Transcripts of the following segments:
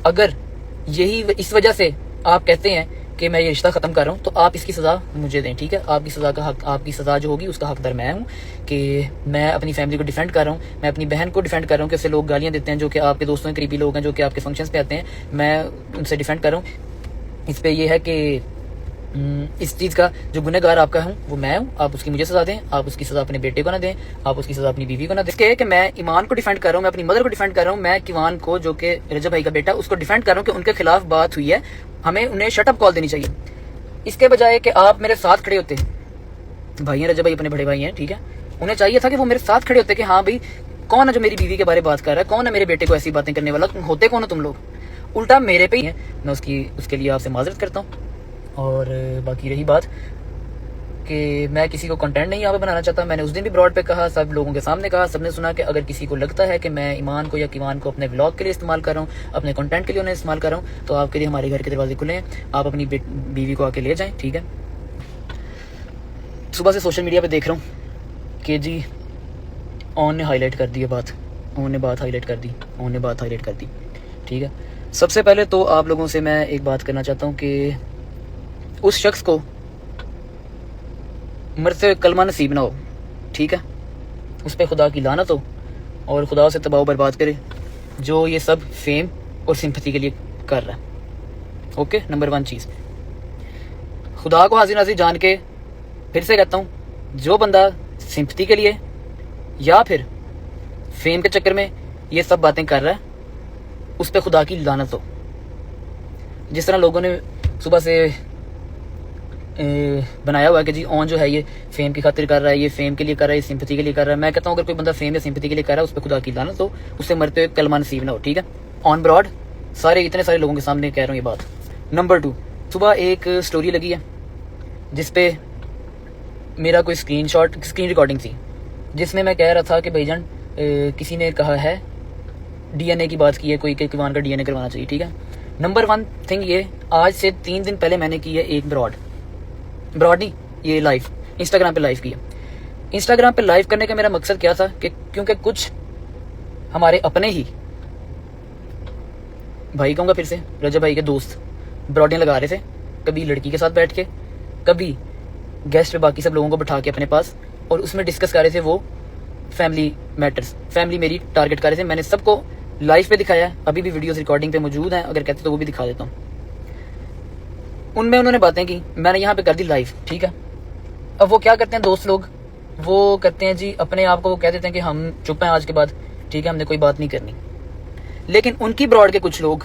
अगर यही इस वजह से आप कहते हैं कि मैं ये रिश्ता खत्म कर रहा हूँ, तो आप इसकी सजा मुझे दें, ठीक है। आपकी सजा का हक, आपकी सजा जो होगी उसका हकदार मैं हूँ कि मैं अपनी फैमिली को डिफेंड कर रहा हूँ, मैं अपनी बहन को डिफेंड कर रहा हूँ कि उससे लोग गालियाँ देते हैं, जो कि आपके दोस्तों के करीबी लोग हैं, जो कि आपके फंक्शंस पे आते हैं, मैं उनसे डिफेंड कर रहा हूँ। इस पे ये है कि इस चीज़ का जो गुनहगार आपका हूँ वो मैं हूँ। आप उसकी मुझे सजा दें, आप उसकी सजा अपने बेटे को ना दें, आप उसकी सजा अपनी बीवी को ना दें। इसके कि मैं ईमान को डिफेंड कर रहा हूँ, मैं अपनी मदर को डिफेंड कर रहा हूँ, मैं किवान को जो कि रजब भाई का बेटा उसको डिफेंड कर रहा हूँ कि उनके खिलाफ बात हुई है, हमें उन्हें शटअप कॉल देनी चाहिए। इसके बजाय कि आप मेरे साथ खड़े होते, भाई हैं रजब भाई अपने बड़े भाई हैं, ठीक है, उन्हें चाहिए था कि वो मेरे साथ खड़े होते कि हाँ भाई कौन है जो मेरी बीवी के बारे में बात कर रहा है, कौन है मेरे बेटे को ऐसी बातें करने वाला, होते कौन हो तुम लोग। उल्टा मेरे पे ही है। मैं उसके लिए आपसे माजरत करता हूँ। और बाकी रही बात कि मैं किसी को कंटेंट नहीं यहाँ पे बनाना चाहता। मैंने उस दिन भी ब्रॉड पे कहा, सब लोगों के सामने कहा, सबने सुना कि अगर किसी को लगता है कि मैं ईमान को या किवान को अपने व्लॉग के लिए इस्तेमाल कर रहा हूँ, अपने कंटेंट के लिए उन्हें इस्तेमाल कर रहा हूँ, तो आपके लिए हमारे घर के दरवाजे खुले हैं, आप अपनी बीवी को आके ले जाएं, ठीक है। सुबह से सोशल मीडिया पे देख रहा हूँ कि जी ऑन ने हाईलाइट कर दी है बात, ऑन ने बात हाईलाइट कर दी, ऑन ने बात हाईलाइट कर दी, ठीक है। सबसे पहले तो आप लोगों से मैं एक बात करना चाहता हूँ कि उस शख्स को मरते हुए कलमा नसीब ना हो, ठीक है। उस पर खुदा की लानत हो और खुदा से तबाह बर्बाद करे जो ये सब फेम और सिंपैथी के लिए कर रहा है। ओके, नंबर 1 चीज़, खुदा को हाजिर नाज़िर जान के फिर से कहता हूँ, जो बंदा सिंपैथी के लिए या फिर फेम के चक्कर में ये सब बातें कर रहा है, उस पर खुदा की लानत हो। जिस तरह लोगों ने सुबह से बनाया हुआ है कि जी ऑन जो है ये फेम की खातिर कर रहा है, ये फेम के लिए कर रहा है, ये सिंपैथी के लिए कर रहा है। मैं कहता हूँ अगर कोई बंदा फेम या सिंपैथी के लिए कर रहा है, उस पर खुदा की लानत हो, उससे मरते हुए कलमा नसीब ना हो, ठीक है। ऑन ब्रॉड इतने सारे लोगों के सामने कह रहा हूँ ये बात। नंबर 2, सुबह एक स्टोरी लगी है जिसपे मेरा कोई स्क्रीन रिकॉर्डिंग थी, जिसमें मैं कह रहा था कि भाईजान किसी ने कहा है DNA की बात की है कोई कि किवान का DNA करवाना चाहिए, ठीक है। नंबर 1 थिंग ये, आज से 3 दिन पहले मैंने की है एक ब्रॉड नहीं, ये लाइव इंस्टाग्राम पे लाइव किया। इंस्टाग्राम पे लाइव करने का मेरा मकसद क्या था कि क्योंकि कुछ हमारे अपने ही भाई, कहूँगा फिर से, रजब भाई के दोस्त ब्रॉडियाँ लगा रहे थे, कभी लड़की के साथ बैठ के, कभी गेस्ट पे बाकी सब लोगों को बिठा के अपने पास, और उसमें डिस्कस कर रहे थे वो फैमिली मैटर्स, फैमिली मेरी टारगेट कर रहे थे। मैंने सबको लाइव पे दिखाया, अभी भी वीडियोस रिकॉर्डिंग पे मौजूद हैं, अगर कहते तो वो भी दिखा देता हूँ। उनमें उन्होंने बातें की, मैंने यहाँ पे कर दी लाइव, ठीक है। अब वो क्या करते हैं दोस्त लोग, वो करते हैं जी अपने आप को, वो कह देते हैं कि हम चुप हैं आज के बाद, ठीक है, हमने कोई बात नहीं करनी। लेकिन उनकी ब्रॉड के कुछ लोग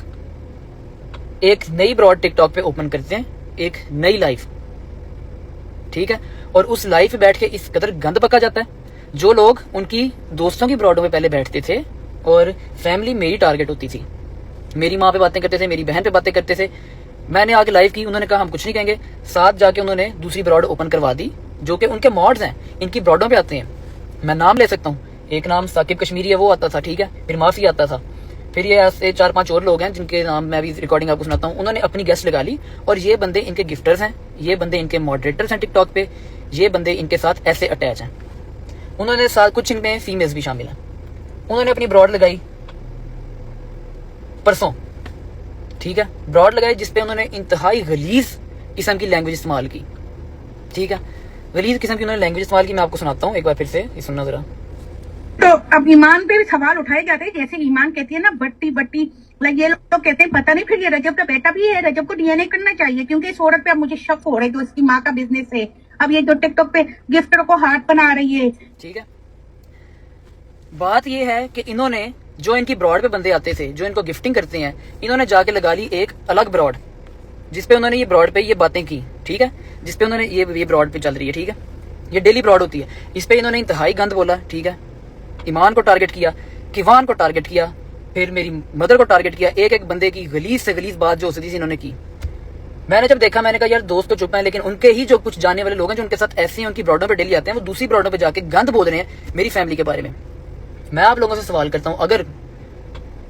एक नई ब्रॉड टिकटॉक पे ओपन करते हैं, एक नई लाइव, ठीक है, और उस लाइव पे बैठ के इस कदर गंद पका जाता है। जो लोग उनकी दोस्तों की ब्रॉडों में पहले बैठते थे और फैमिली मेरी टारगेट होती थी, मेरी माँ पे बातें करते थे, मेरी बहन पे बातें करते थे, मैंने आके लाइव की, उन्होंने कहा हम कुछ नहीं कहेंगे, साथ जाके उन्होंने दूसरी ब्रॉड ओपन करवा दी जो कि उनके मॉड्स हैं, इनकी ब्रॉडों पे आते हैं। मैं नाम ले सकता हूँ, एक नाम साकिब कश्मीरी है, वो आता था, ठीक है, फिर माफी आता था, फिर ये ऐसे 4-5 और लोग हैं जिनके नाम मैं अभी रिकॉर्डिंग आपको सुनाता हूँ। उन्होंने अपनी गेस्ट लगा ली और ये बंदे इनके गिफ्टर्स हैं, ये बंदे इनके मॉडरेटर्स हैं टिकटॉक पे, ये बंदे इनके साथ ऐसे अटैच हैं। उन्होंने साथ कुछ इनमें फीमेल्स भी शामिल हैं। उन्होंने अपनी ब्रॉड लगाई परसों, ठीक है, ब्रॉड लगाई जिसपे उन्होंने इंतहाई गलीज किस्म की लैंग्वेज इस्तेमाल की, ठीक है, गलीज किस्म की उन्होंने लैंग्वेज इस्तेमाल की। मैं आपको सुनाता हूँ एक बार फिर से, ये सुनना जरा। तो अब ईमान पे भी सवाल उठाए जाते हैं, जैसे ईमान कहती है ना बट्टी, ये लोग तो कहते हैं पता नहीं, फिर ये रजब का बेटा भी है, रजब को DNA करना चाहिए, क्योंकि इस औरत पे अब मुझे शक हो रहा है जो इसकी माँ का बिजनेस है, अब ये जो टिकटॉक पे गिफ्टर को हार्ट बना रही है, ठीक है। बात ये है कि इन्होंने जो इनकी ब्रॉड पे बंदे आते थे, जो इनको गिफ्टिंग करते हैं, इन्होंने जाके लगा ली एक अलग ब्रॉड जिसपे उन्होंने ये ब्रॉड पे ये बातें की, ठीक है, जिसपे उन्होंने ये ब्रॉड पे चल रही है, ठीक है, ये डेली ब्रॉड होती है, इस पे इन्होंने इंतहाई गंद बोला, ठीक है, ईमान को टारगेट किया, किवान को टारगेट किया, फिर मेरी मदर को टारगेट किया, एक एक बंदे की गलीज से गलीज बात जो होती थी इन्होंने की। मैंने जब देखा मैंने कहा यार दोस्त तो चुप हैं, लेकिन उनके ही जो कुछ जाने वाले लोग हैं जो उनके साथ ऐसे ही उनकी ब्रॉडों पे डेली आते हैं, वो दूसरी ब्रॉडों पे जाके गंद बोल रहे हैं मेरी फैमिली के बारे में। मैं आप लोगों से सवाल करता हूं, अगर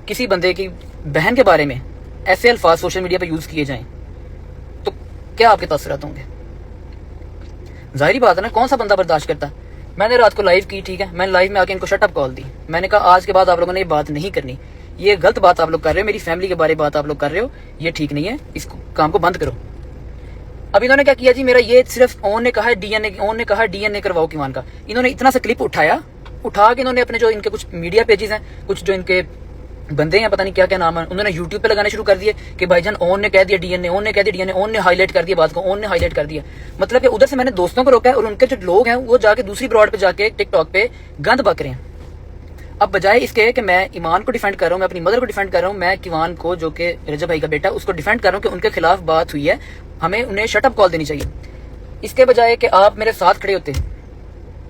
किसी बंदे की बहन के बारे में ऐसे अल्फाज सोशल मीडिया पे यूज किए जाएं तो क्या आपके तासुरात होंगे? जाहिर बात है ना, कौन सा बंदा बर्दाश्त करता है। मैंने रात को लाइव की, ठीक है, मैंने लाइव में आके इनको शटअप कॉल दी, मैंने कहा आज के बाद आप लोगों ने ये बात नहीं करनी, ये गलत बात आप लोग कर रहे हो, मेरी फैमिली के बारे में बात आप लोग कर रहे हो, ये ठीक नहीं है, इस काम को बंद करो। अब इन्होंने क्या किया जी, मेरा ये सिर्फ ओन ने कहा है डीएनए करवाओ किवान का। इन्होंने इतना सा क्लिप उठा के इन्होंने अपने जो इनके कुछ मीडिया पेजेस हैं, कुछ जो इनके बंदे हैं, पता नहीं क्या क्या नाम है, उन्होंने यूट्यूब पे लगाने शुरू कर दिए कि भाईजान ओन ने कह दिया डीएनए, ओन ने हाईलाइट कर दिया बात को, ओन ने हाईलाइट कर दिया। मतलब कि उधर से मैंने दोस्तों को रोका है और उनके जो लोग हैं वो जाके दूसरी ब्रॉड पे जाके टिकटॉक पे गंद बक रहे हैं। अब बजाय इसके कि मैं ईमान को डिफेंड कर रहा हूँ, मैं अपनी मदर को डिफेंड कर रहा हूँ, मैं किवान को जो कि रजब भाई का बेटा उसको डिफेंड कर रहा हूँ कि उनके खिलाफ बात हुई है, हमें उन्हें शटअप कॉल देनी चाहिए। इसके बजाय कि आप मेरे साथ खड़े होते,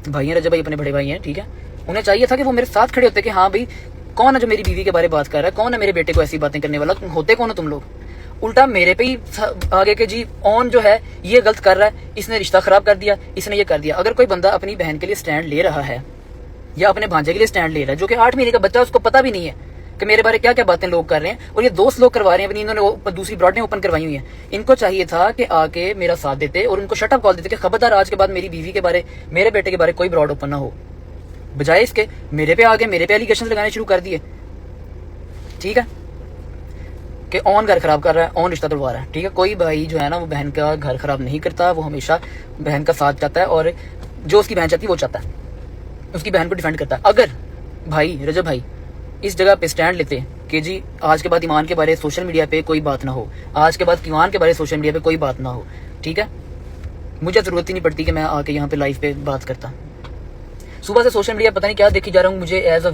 भाई हैं रजब भाई अपने बड़े भाई हैं, ठीक है, उन्हें चाहिए था कि वो मेरे साथ खड़े होते कि हाँ भाई कौन है जो मेरी बीवी के बारे में बात कर रहा है, कौन है मेरे बेटे को ऐसी बातें करने वाला, होते कौन हो तुम लोग। उल्टा मेरे पे ही आगे के जी ऑन जो है ये गलत कर रहा है, इसने रिश्ता खराब कर दिया, इसने ये कर दिया। अगर कोई बंदा अपनी बहन के लिए स्टैंड ले रहा है या अपने भांजे के लिए स्टैंड ले रहा है, जो कि 8 महीने का बच्चा, उसको पता भी नहीं है कि मेरे बारे क्या क्या बातें लोग कर रहे हैं, और ये दोस्त लोग करवा रहे हैं, इन्होंने दूसरी ब्रॉड ने ओपन करवाई हुई है। इनको चाहिए था कि आके मेरा साथ देते और उनको शटअप कॉल देते कि खबरदार आज के बाद मेरी बीवी के बारे, मेरे बेटे के बारे कोई ब्रॉड ओपन ना हो। बजाय इसके मेरे पे आगे मेरे पे एलिगेशन लगाने शुरू कर दिए, ठीक है, कि ऑन घर खराब कर रहा है, ऑन रिश्ता तोड़वा रहा है। ठीक है, कोई भाई जो है ना वो बहन का घर खराब नहीं करता, वो हमेशा बहन का साथ चाहता है और जो उसकी बहन चाहती है वो चाहता है, उसकी बहन को डिफेंड करता है। अगर भाई रजब भाई इस जगह पे स्टैंड लेते कि जी आज के बाद ईमान के बारे सोशल मीडिया पे कोई बात ना हो, आज के बाद किवान के बारे सोशल मीडिया पे कोई बात ना हो, ठीक है, मुझे जरूरत ही नहीं पड़ती कि मैं आके यहाँ पे लाइव पे बात करता। सुबह से सोशल मीडिया पता नहीं क्या देखी जा रहा हूँ, मुझे एज अ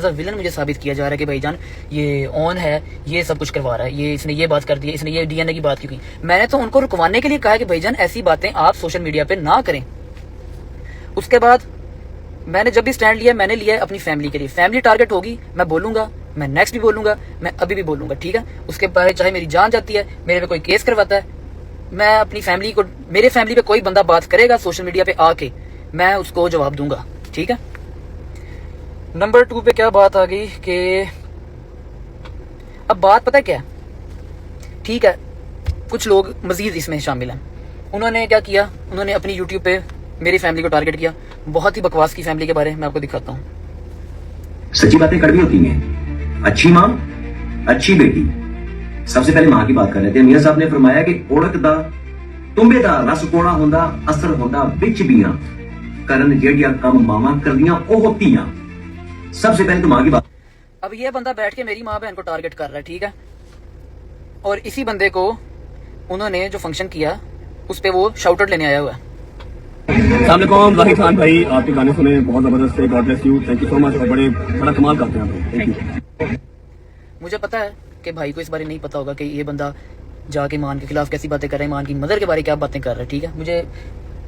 विलन मुझे साबित किया जा रहा है कि भाईजान ये ऑन है, ये सब कुछ करवा रहा है, ये इसने ये बात कर दी, इसने ये डीएनए की बात क्यों की। मैंने तो उनको रुकवाने के लिए कहा कि भाईजान ऐसी बातें आप सोशल मीडिया पे ना करें। उसके बाद मैंने जब भी स्टैंड लिया, मैंने लिया है अपनी फैमिली के लिए। फैमिली टारगेट होगी, मैं बोलूंगा, मैं नेक्स्ट भी बोलूंगा, मैं अभी भी बोलूंगा, ठीक है। उसके बाद चाहे मेरी जान जाती है, मेरे पे कोई केस करवाता है, मैं अपनी फैमिली को, मेरे फैमिली पे कोई बंदा बात करेगा सोशल मीडिया पे आके, मैं उसको जवाब दूंगा, ठीक है। नंबर 2 पे क्या बात आ गई कि अब बात पता है क्या, ठीक है, कुछ लोग मजीद इसमें शामिल हैं। उन्होंने क्या किया, उन्होंने अपनी यूट्यूब पे मेरी फैमिली को टारगेट किया, बहुत ही बकवास की फैमिली के बारे में मैं आपको दिखाता हूँ। सच्ची बातें कड़वी होती हैं। अच्छी माँ, अच्छी बेटी। सबसे पहले माँ की बात कर रहे थे। मियां साहब ने फरमाया कि औरत दा तुम्बे दा रस कोड़ा होंदा, असर होंदा विच बियां, करन जेड़ियां कम मावां करदियां ओ होतियां। सबसे पहले तो माँ की बात। अब ये बंदा बैठ के मेरी माँ बहन को टारगेट कर रहा है, ठीक है, और इसी बंदे को उन्होंने जो फंक्शन किया उस पे वो शाउट आउट लेने आया हुआ है। अस्सलाम वालेकुम खान भाई, आपके गाने सुने बहुत जबरदस्त है, God bless you, thank you so much, और बड़ा कमाल करते हैं आप, थैंक यू। मुझे पता है कि भाई को इस बारे नहीं पता होगा कि ये बंदा जाके ईमान के खिलाफ कैसी बातें कर रहा है, ईमान की मदर के बारे क्या बातें कर रहा है, ठीक है। मुझे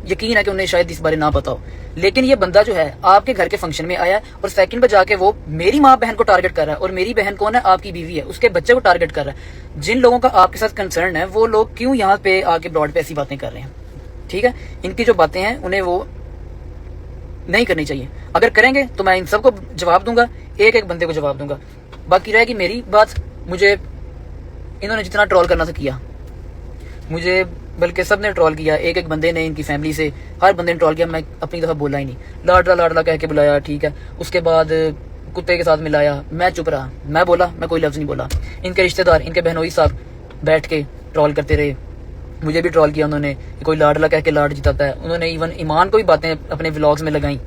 यकीन है कि उन्हें शायद इस बारे ना पता हो, लेकिन ये बंदा जो है आपके घर के फंक्शन में आया और सेकंड पे जाके वो मेरी माँ बहन को टारगेट कर रहा है, और मेरी बहन कौन है, आपकी बीवी है, उसके बच्चे को टारगेट कर रहा है। जिन लोगों का आपके साथ कंसर्न है वो लोग क्यों यहाँ पे आके ब्रॉड पे ऐसी बातें कर रहे हैं, ठीक है। इनकी जो बातें हैं उन्हें वो नहीं करनी चाहिए, अगर करेंगे तो मैं इन सबको जवाब दूंगा, एक एक बंदे को जवाब दूंगा। बाकी रहेगी मेरी बात, मुझे इन्होंने जितना ट्रोल करना था किया, मुझे बल्कि सब ने ट्रोल किया, एक एक बंदे ने, इनकी फैमिली से हर बंदे ने ट्रोल किया, मैं अपनी तरफ बोला ही नहीं, लाडला लाडला कह के बुलाया, ठीक है। उसके बाद कुत्ते के साथ मिलाया, मैं चुप रहा, मैं बोला, मैं कोई लफ्ज नहीं बोला। इनके रिश्तेदार, इनके बहनोई साहब बैठ के ट्रोल करते रहे, मुझे भी ट्रोल किया उन्होंने, कोई लाडला कह के लाड जिताता है। उन्होंने इवन ईमान को भी बातें अपने व्लॉग्स में लगाई,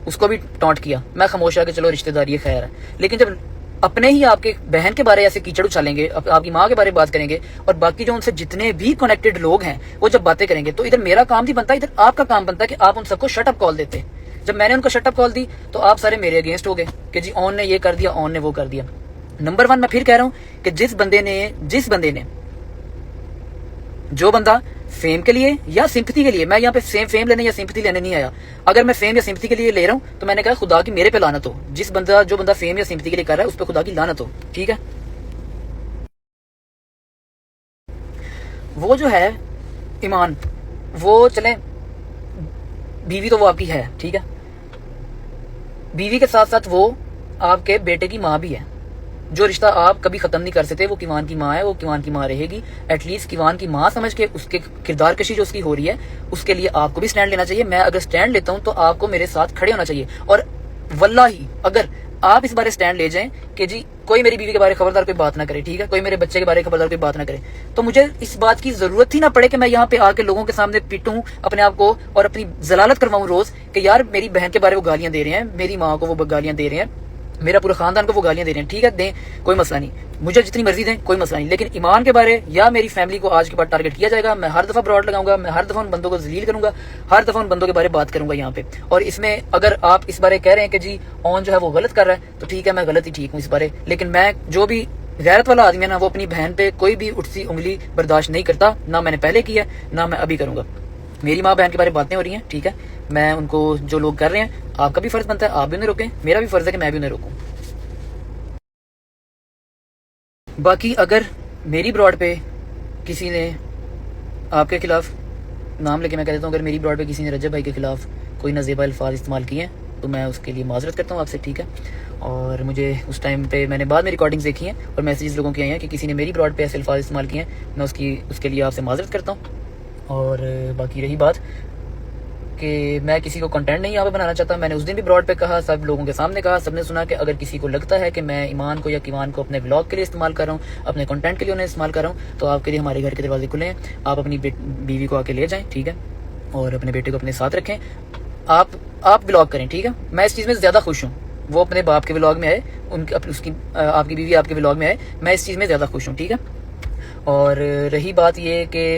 उसको भी टॉन्ट किया। मैं खामोश आके चलो रिश्तेदारी है, खैर है, लेकिन जब अपने ही आपके बहन के बारे ऐसे कीचड़ उछालेंगे, आपकी माँ के बारे में बात करेंगे, और बाकी जो उनसे जितने भी कनेक्टेड लोग हैं वो जब बातें करेंगे, तो इधर मेरा काम नहीं बनता, इधर आपका काम बनता है कि आप उन सबको शटअप कॉल देते। जब मैंने उनको शटअप कॉल दी तो आप सारे मेरे अगेंस्ट हो गए कि जी ऑन ने ये कर दिया, ऑन ने वो कर दिया। नंबर 1 मैं फिर कह रहा हूं कि जिस बंदे ने जो बंदा फेम के लिए या सिंपैथी के लिए, मैं यहाँ पे फेम लेने या सिंपैथी लेने नहीं आया, अगर मैं फेम या सिंपैथी के लिए ले रहा हूं तो मैंने कहा खुदा की मेरे पे लानत हो। जो बंदा फेम या सिंपैथी के लिए कर रहा है उस पे खुदा की लानत हो, ठीक है। वो जो है ईमान, वो चले बीवी तो वो आपकी है, ठीक है, बीवी के साथ साथ वो आपके बेटे की माँ भी है। जो रिश्ता आप कभी खत्म नहीं कर सकते, वो किवान की माँ है, वो किवान की माँ रहेगी। एटलीस्ट किवान की माँ समझ के उसके किरदार कशी जो उसकी हो रही है उसके लिए आपको भी स्टैंड लेना चाहिए। मैं अगर स्टैंड लेता हूं तो आपको मेरे साथ खड़े होना चाहिए, और वल्लाही अगर आप इस बारे स्टैंड ले जाएं कि जी कोई मेरी बीवी के बारे में खबरदार कोई बात ना करे, ठीक है, कोई मेरे बच्चे के बारे में खबरदार कोई बात ना करे, तो मुझे इस बात की जरूरत ही ना पड़े कि मैं यहाँ पे आके लोगों के सामने पीटूं अपने आप को और अपनी जलालत करवाऊं रोज कि यार मेरी बहन के बारे में वो गालियां दे रहे हैं, मेरी माँ को वो गालियां दे रहे हैं, मेरा पूरा खानदान को वो गालियां दे रहे हैं। ठीक है, दें, कोई मसला नहीं, मुझे जितनी मर्जी दें, कोई मसला नहीं, लेकिन ईमान के बारे या मेरी फैमिली को आज के बाद टारगेट किया जाएगा, मैं हर दफा ब्रॉड लगाऊंगा, मैं हर दफा उन बंदों को जलील करूंगा, हर दफा उन बंदों के बारे में बात करूंगा यहाँ पे। और इसमें अगर आप इस बारे कह रहे हैं कि जी ऑन जो है वो गलत कर रहा है, तो ठीक है, मैं गलत ही ठीक हूँ इस बारे, लेकिन मैं जो भी गैरत वाला आदमी है ना, वो अपनी बहन पे कोई भी उठती उंगली बर्दाश्त नहीं करता, ना मैंने पहले किया, ना मैं अभी करूंगा। मेरी माँ बहन के बारे में बातें हो रही हैं, ठीक है, मैं उनको जो लोग कर रहे हैं, आपका भी फर्ज बनता है आप भी उन्हें रोकें, मेरा भी फर्ज है कि मैं भी उन्हें रोकूं। बाकी अगर मेरी ब्रॉड पे किसी ने आपके खिलाफ, नाम लेके मैं कह देता हूँ, अगर मेरी ब्रॉड पे किसी ने रजब भाई के खिलाफ कोई नाजेबा अल्फाज इस्तेमाल किए हैं तो मैं उसके लिए माजरत करता हूँ आपसे, ठीक है। और मुझे उस टाइम पे मैंने बाद में रिकॉर्डिंग्स देखी हैं और मैसेजेस लोगों के आए हैं कि किसी ने मेरी ब्रॉड पे ऐसे अल्फाज इस्तेमाल किए हैं, मैं उसके लिए आपसे माजरत करता हूँ। और बाकी रही बात कि मैं किसी को कंटेंट नहीं यहाँ पे बनाना चाहता, मैंने उस दिन भी ब्रॉड पे कहा, सब लोगों के सामने कहा, सबने सुना कि अगर किसी को लगता है कि मैं ईमान को या किवान को अपने व्लॉग के लिए इस्तेमाल कर रहा हूँ, अपने कंटेंट के लिए उन्हें इस्तेमाल कर रहा हूँ, तो आपके लिए हमारे घर के दरवाजे खुले हैं, आप अपनी बीवी को आके ले जाएं, ठीक है, और अपने बेटे को अपने साथ रखें, आप व्लॉग करें, ठीक है। मैं इस चीज़ में ज़्यादा खुश हूँ, वो अपने बाप के व्लॉग में आए, उसकी आपकी बीवी आपके व्लॉग में आए, मैं इस चीज़ में ज़्यादा खुश हूँ, ठीक है। और रही बात ये कि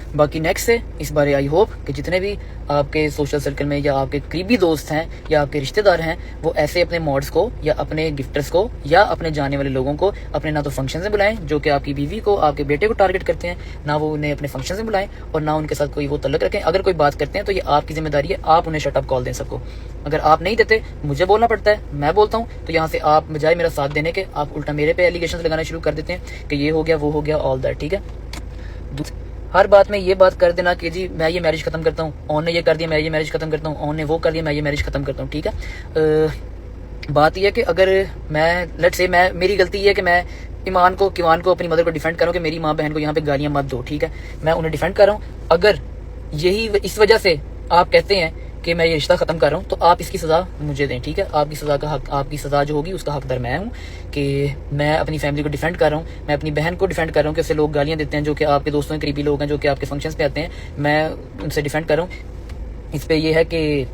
बाकी नेक्स्ट है इस बारे, आई होप कि जितने भी आपके सोशल सर्कल में या आपके करीबी दोस्त हैं या आपके रिश्तेदार हैं, वो ऐसे अपने मॉड्स को या अपने गिफ्टर्स को या अपने जाने वाले लोगों को अपने ना तो फंक्शन में बुलाएं जो कि आपकी बीवी को, आपके बेटे को टारगेट करते हैं, ना वो उन्हें अपने फंक्शन में बुलाएं और ना उनके साथ कोई वो तल्लक रखें। अगर कोई बात करते हैं तो ये आपकी जिम्मेदारी है, आप उन्हें शट अप कॉल दें सबको। अगर आप नहीं देते, मुझे बोलना पड़ता है, मैं बोलता हूँ, तो यहाँ से आप बजाय मेरा साथ देने के आप उल्टा मेरे पे एलिगेशन लगाना शुरू कर देते हैं कि ये हो गया, वो हो गया, ऑल दैट, ठीक है। हर बात में ये बात कर देना कि जी मैं ये मैरिज खत्म करता हूँ, ऑन ने ये कर दिया मैं ये मैरिज खत्म करता हूँ, ऑन ने वो कर दिया मैं ये मैरिज खत्म करता हूँ, ठीक है। बात ये है कि अगर मैं लेट्स से मैं मेरी गलती ये है कि मैं ईमान को, किवान को, अपनी मदर को डिफेंड कर रहा हूँ कि मेरी माँ बहन को यहाँ पे गालियाँ मत दो, ठीक है, मैं उन्हें डिफेंड कर रहा हूँ। अगर यही इस वजह से आप कहते हैं कि मैं ये रिश्ता खत्म कर रहा हूँ, तो आप इसकी सजा मुझे दें, ठीक है। आपकी सजा का हक, आपकी सजा जो होगी उसका हकदार मैं हूँ कि मैं अपनी फैमिली को डिफेंड कर रहा हूँ, मैं अपनी बहन को डिफेंड कर रहा हूँ कि उससे लोग गालियाँ देते हैं जो कि आपके दोस्तों के करीबी लोग हैं, जो कि आपके फंक्शंस पे आते हैं, मैं उनसे डिफेंड कर रहा हूँ। इस पे ये है कि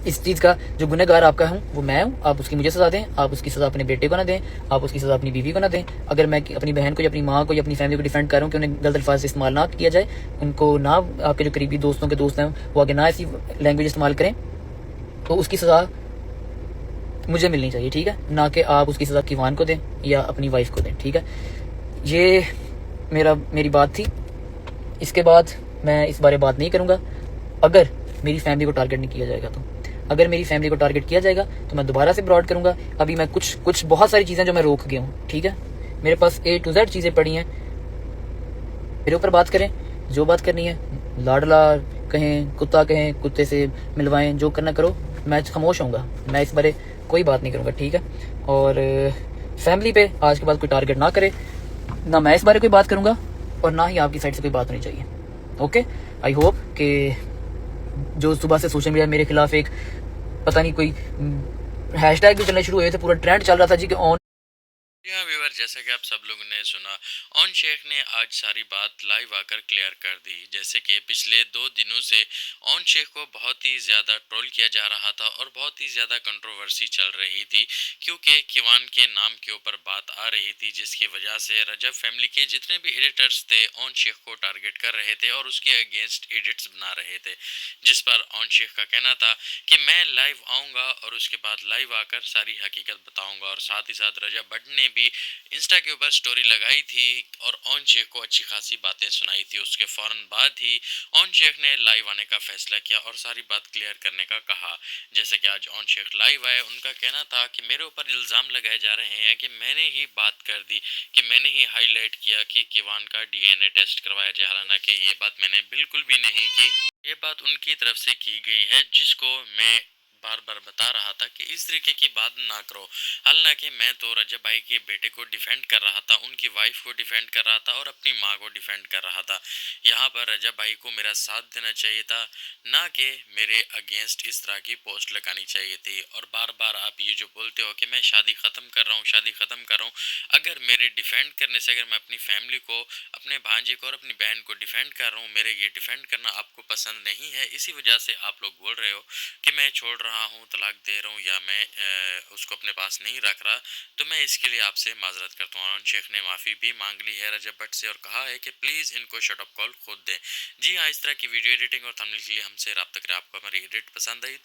इस चीज़ का जो गुनहगार आपका हूँ वो मैं हूँ, आप उसकी मुझे सजा दें, आप उसकी सजा अपने बेटे को ना दें, आप उसकी सजा अपनी बीवी को ना दें। अगर मैं अपनी बहन को या अपनी माँ को या अपनी फैमिली को डिफेंड कर रहा हूँ कि उन्हें गलत अल्फाज से इस्तेमाल ना किया जाए, उनको ना, आपके जो करीबी दोस्तों के दोस्त हैं वो आगे ना ऐसी लैंग्वेज इस्तेमाल करें, तो उसकी सजा मुझे मिलनी चाहिए, ठीक है, ना कि आप उसकी सजा किवान को दें या अपनी वाइफ को दें, ठीक है। ये मेरी बात थी, इसके बाद मैं इस बारे बात नहीं करूँगा अगर मेरी फैमिली को टारगेट नहीं किया जाएगा। तो अगर मेरी फैमिली को टारगेट किया जाएगा तो मैं दोबारा से ब्रॉड करूँगा। अभी मैं कुछ बहुत सारी चीज़ें जो मैं रोक गया हूँ, ठीक है, मेरे पास A to Z चीज़ें पड़ी हैं, मेरे ऊपर बात करें, जो बात करनी है, लाडला कहें, कुत्ता कहें, कुत्ते से मिलवाएं, जो करना करो, मैं खामोश होऊंगा, मैं इस बारे कोई बात नहीं करूँगा, ठीक है। और फैमिली पे आज के बाद कोई टारगेट ना करे, ना मैं इस बारे कोई बात करूँगा और ना ही आपकी साइड से कोई बात होनी चाहिए, ओके। आई होप कि जो सुबह से सोशल मीडिया मेरे खिलाफ एक पता नहीं कोई हैशटैग भी चलने शुरू हुए थे, पूरा ट्रेंड चल रहा था जी कि ऑन हाँ व्यूअर, जैसा कि आप सब लोगों ने सुना, ऑन शेख ने आज सारी बात लाइव आकर क्लियर कर दी। जैसे कि पिछले 2 दिनों से ऑन शेख को बहुत ही ज़्यादा ट्रोल किया जा रहा था और बहुत ही ज़्यादा कंट्रोवर्सी चल रही थी, क्योंकि किवान के नाम के ऊपर बात आ रही थी, जिसकी वजह से रजब फैमिली के जितने भी एडिटर्स थे ऑन शेख को टारगेट कर रहे थे और उसके अगेंस्ट एडिट्स बना रहे थे, जिस पर ऑन शेख का कहना था कि मैं लाइव आऊँगा और उसके बाद लाइव आकर सारी हकीकत बताऊँगा। और साथ ही साथ रजब भट्ट ने भी इंस्टा के ऊपर स्टोरी लगाई थी और ऑन शेख को अच्छी खासी बातें सुनाई थी। उसके फौरन बाद ही ऑन शेख ने लाइव आने का फैसला किया और सारी बात क्लियर करने का कहा। जैसे कि आज ऑन शेख लाइव आए, उनका कहना था कि मेरे ऊपर इल्ज़ाम लगाए जा रहे हैं कि मैंने ही बात कर दी, कि मैंने ही हाईलाइट किया कि किवान का DNA टेस्ट करवाया जाए, हालांकि ये बात मैंने बिल्कुल भी नहीं की। ये बात उनकी तरफ से की गई है, जिसको मैं बार बार बता रहा था कि इस तरीके की बात ना करो। हालांकि मैं तो रजब भाई के बेटे को डिफेंड कर रहा था, उनकी वाइफ को डिफेंड कर रहा था और अपनी माँ को डिफेंड कर रहा था। यहाँ पर रजब भाई को मेरा साथ देना चाहिए था, ना कि मेरे अगेंस्ट इस तरह की पोस्ट लगानी चाहिए थी। और बार बार आप ये जो बोलते हो कि मैं शादी ख़त्म कर रहा हूँ, शादी ख़त्म कर रहा हूँ, अगर मेरे डिफेंड करने से, अगर मैं अपनी फैमिली को, अपने भांजे को और अपनी बहन को डिफेंड कर रहा हूँ, मेरे ये डिफेंड करना आपको पसंद नहीं है, इसी वजह से आप लोग बोल रहे हो कि मैं छोड़ रहा हूँ, तलाक दे रहा हूँ, या मैं उसको अपने पास नहीं रख रहा, तो मैं इसके लिए आपसे माजरत करता हूँ। शेख ने माफ़ी भी मांग ली है रजब भट्ट से और कहा है कि प्लीज़ इनको शट अप कॉल खुद दें। जी हाँ, इस तरह की वीडियो एडिटिंग और थंबनेल के लिए हमसे रब्ता करें। आपको हमारी एडिट पसंद आई तो